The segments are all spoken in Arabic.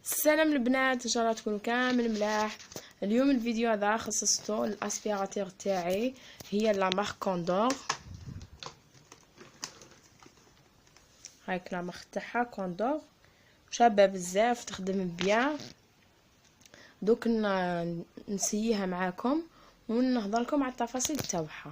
السلام البنات، ان شاء الله تكونوا كامل ملاح. اليوم الفيديو هذا خصصته الاسبيراتير تاعي، هي لا مارك كوندور. هايك لا مارك تاعها كوندور، شابه بزاف، تخدم بيان. دوك نسييها معاكم ونهضر لكم على التفاصيل تاعها.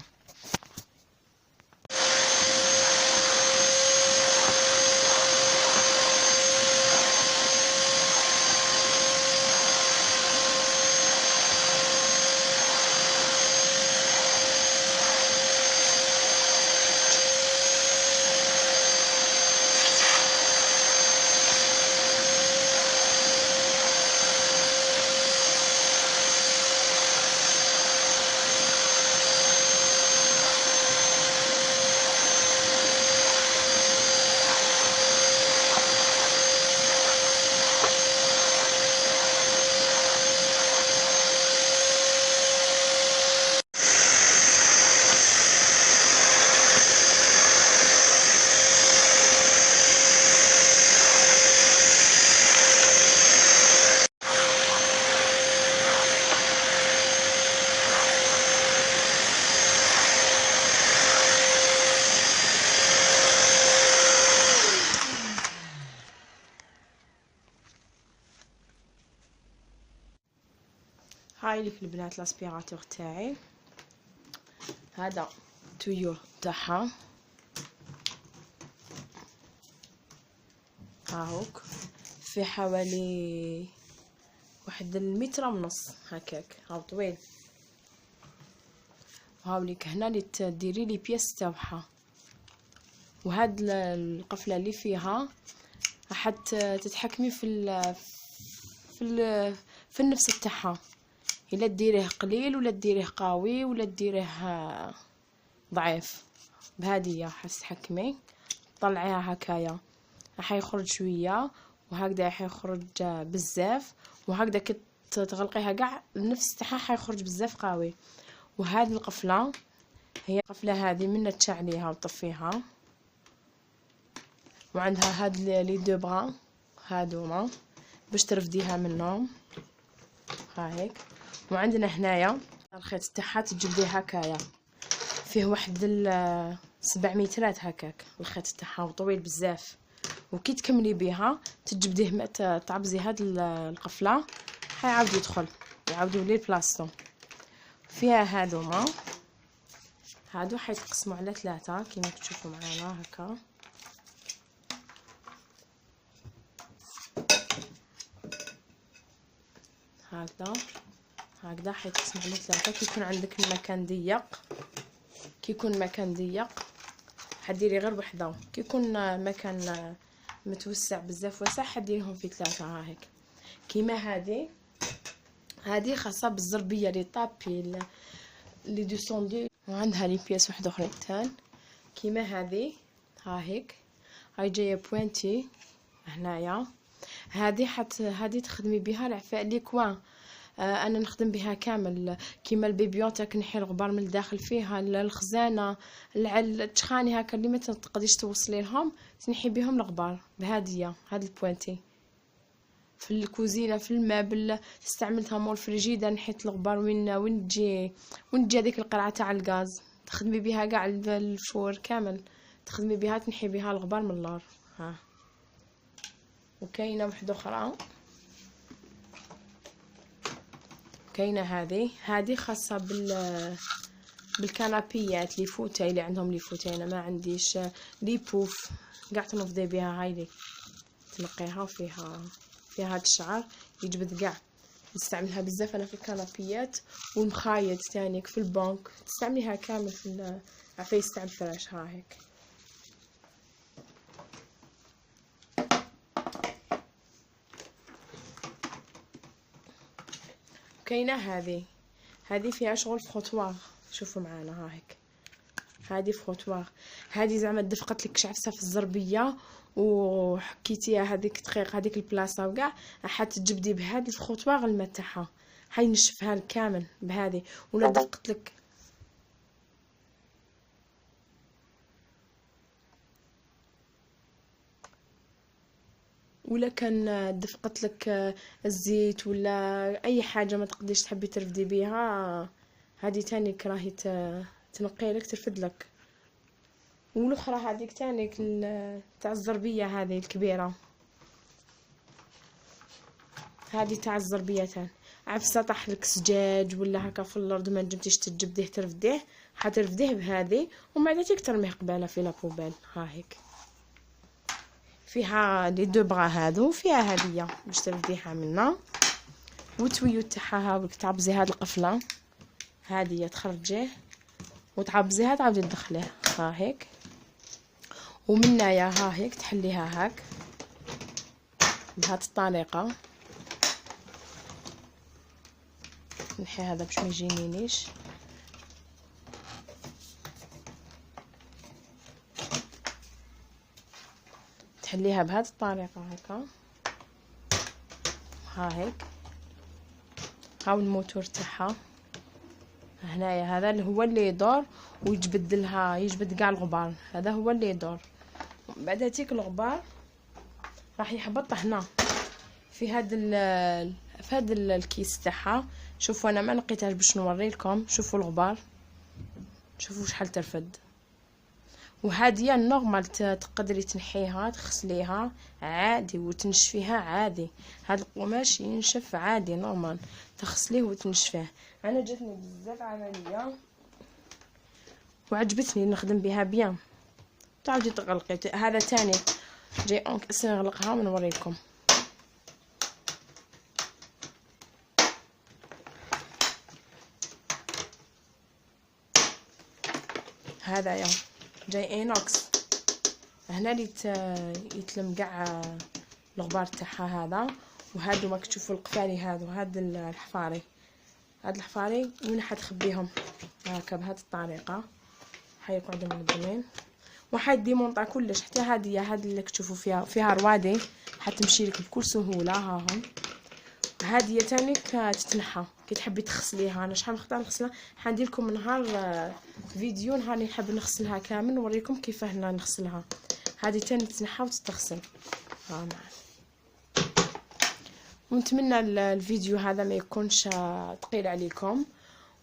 هاي لك البنات الاسبيراتور تاعي، هذا تويو تاعها هاهوك، في حوالي واحد المتر ونص هكاك، هاو طويل. وهاوليك هنا اللي تديري لي بياس تاعها، وهاد القفله اللي فيها راح تتحكمي في النفس تاعها، الا ديريه قليل ولا ديريه قوي ولا ديريه ضعيف. بهادية راح تحكمي، طلعيها هكايا راح يخرج شويه، وهكذا راح يخرج بزاف، وهكذا كي تغلقيها كاع النفس تاعها حيخرج بزاف قوي. وهذه القفله هي القفله هذه من تشعليها وتطفيها، وعندها هاد لي دو برا هادوما باش ترفديها منهم هاهيك. وعندنا هنايا الخيط تاعها تجبديه هكايا، فيه واحد 7 مترات هكاك الخيط تاعها، وطويل بزاف. وكي تكملي بها تجبديه تعبزي هاد القفله، حيعاود يدخل يعاودوا ليه بلاصتو. فيها هادوما، هادو حيتقسموا على 3 كيما تشوفوا معانا هكا. هكذا حيتقسموا على 3. كي يكون عندك المكان ضيق، كي يكون مكان ضيق حديري غير وحده، كي يكون مكان متوسع بزاف واسع حديريهم في 3 هاهيك. كيما هذه خاصه بالزربيه لي طابي لي دوسوندي، وعندها لي بياس واحد اخرين تان كيما هذه هاهيك. هاي جايه بوينتي هنايا، هذه تخدمي بها العفاء لي كوان. انا نخدم بها كامل، كيما البيبيون تاعك نحي الغبار من الداخل فيها، الخزانه، التشخاني هكا اللي ما تقدريش توصلي لهم تنحي بهم الغبار بهاديه. هاد البوينتي في الكوزينه، في المابل استعملتها مول فريجيدا، نحيت الغبار وين تجي هذيك القرعه تاع الغاز، تخدمي بها كاع الفور كامل، تخدمي بها تنحي بها الغبار من اللور. ها وكاينه واحده اخرى، كاينه هذه خاصه بالكنابيات لي فوتاي اللي عندهم لي فوتاي. انا ما عنديش لي بوف، قاع تنفضي بها هاي لي تنقيها، وفيها هاد الشعر يجبد كاع. نستعملها بزاف انا في الكنابيات والمخايط تانيك في البنك، تستعمليها كامل في عفايس تاع الفراش هاهيك. كاينه هذه فيها شغل فروتوار، شوفوا معانا هاهيك. هذه فروتوار، هذه زعما دفقت لك شعفسه في الزربيه وحكيتيها هذيك دقيق هذيك البلاصه وكاع، راح تجبدي بهذه الفروتوار الماء تاعها حينشفها لك كامل بهذه. ولا دقت لك ولا كان دفقت لك الزيت ولا اي حاجه ما تقدريش تحبي ترفدي بيها، هذه تاني راهي تنقي لك ترفد لك. والاخرى هذيك تاني تاع الزربيه هذه الكبيره، هذه تاع الزربيه تاني. عفسه طاح لك سجاج ولا هكا في الارض ما نجمتيش تجبديه ترفديه، حترفديه بهذه ومن بعد ترميه قباله في لابوبال. ها هيك فيها لي دو بغا هادو، فيها هديه باش ترفديها منا، وتويو تاعها هاولك تعبزي هاد القفله هاديه تخرجيه وتعبزيها تعاودي تدخليه. ها هيك ومنايا ها هيك تحليها هاك بهاد الطريقه. نحي هذا باش ما يجينيش. تحليها بهذه الطريقه هكا. ها هيك هاو الموتور تاعها هنايا، هذا اللي هو اللي يدور ويجبد لها، يجبد كاع الغبار، هذا هو اللي يدور. بعد هاتيك الغبار راح يهبط هنا في هذا الكيس تاعها. شوفوا انا ما نقيتهاش باش نوري لكم. شوفوا الغبار، شوفوا شحال ترفد. وهذه نورمال تقدري تنحيها تغسليها عادي وتنشفيها عادي. هذا القماش ينشف عادي نورمال، تغسليه وتنشفيه. انا جاتني بزاف عمليه وعجبتني نخدم بها بيان. تعاودي تغلقي هذا تاني جاي اونك نغلقها ونوريكم. هذا يا جاي اينوكس هنا اللي يتلم كاع الغبار تاعها هذا. وهادو ما تشوفوا القفاري هادو، هاد الحفاري، هاد الحفاري وين حتخبيهم هكا بهذه الطريقه. حيقعدوا منظمين وحد ديمونطا كلش. حتى هذه اللي تشوفوا فيها روادي حتمشي لك بكل سهوله. ها هم هذه تاني تتنحى كي تحبي تغسليها. انا شحال نختار نغسلها، حندير لكم نهار فيديو نهار نحب نغسلها كامل نوريكم كيفاه نغسلها. هذه تاني تتنحى وتتغسل. ها معنا. ونتمنى الفيديو هذا ما يكونش ثقيل عليكم،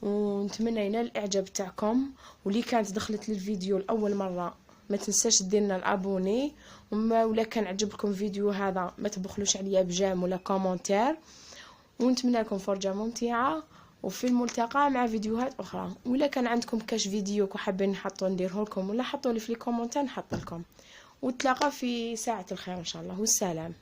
ونتمنى ينال الاعجاب تاعكم. واللي كانت دخلت للفيديو لاول مره ما تنساش ديرنا الابوني، ولا كان عجبكم فيديو هذا ما تبخلوش عليا بجيم ولا كومنتير. ونتمنى لكم فرجه ممتعه، وفي الملتقى مع فيديوهات اخرى. ولا كان عندكم كاش فيديو حابين نديره لكم ولا حطوا لي في الكومنتات نحط لكم. ونتلاقى في ساعه الخير ان شاء الله. والسلام.